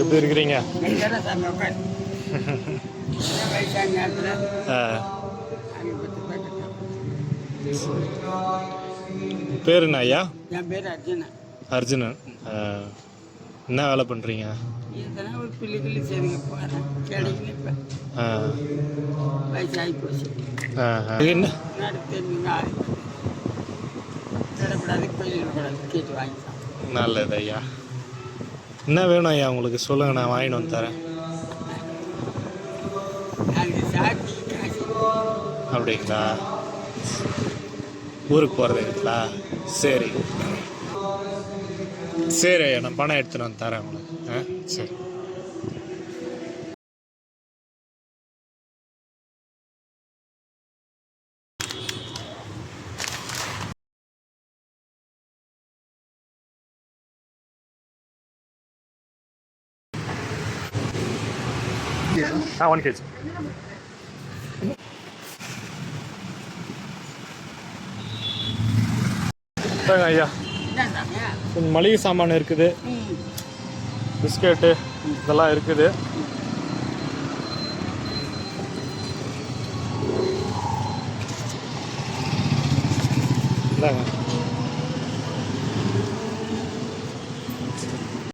எப்படி இருக்கிறீங்க? பேர் என்ன ஐயா? என் பேர் அர்ஜுனன். அர்ஜுனன். என்ன வேலை பண்ணுறீங்க? இதெல்லாம் ஒரு பிள்ளை சரிங்க போகிறேன் கிடைக்கல. இப்போ வயசாகி போச்சு. என்ன தெரிஞ்சுங்க கிடக்கூடாது போயிடக்கூடாது கேட்டு வாங்கிக்கலாம். நல்லது ஐயா. என்ன வேணும் ஐயா உங்களுக்கு சொல்லுங்கள், நான் வாங்கிட்டு வந்து தரேன். அப்படிங்களா? ஊருக்கு போகிறதுங்களா? சரி சரி ஐயா, நான் பணம் எடுத்துகிட்டு வந்து தரேன் உங்களுக்கு. சரி. One KG. ஐயா மளிகை சாமான் இருக்குது, பிஸ்கெட்டு இதெல்லாம் இருக்குது. இந்தாங்க.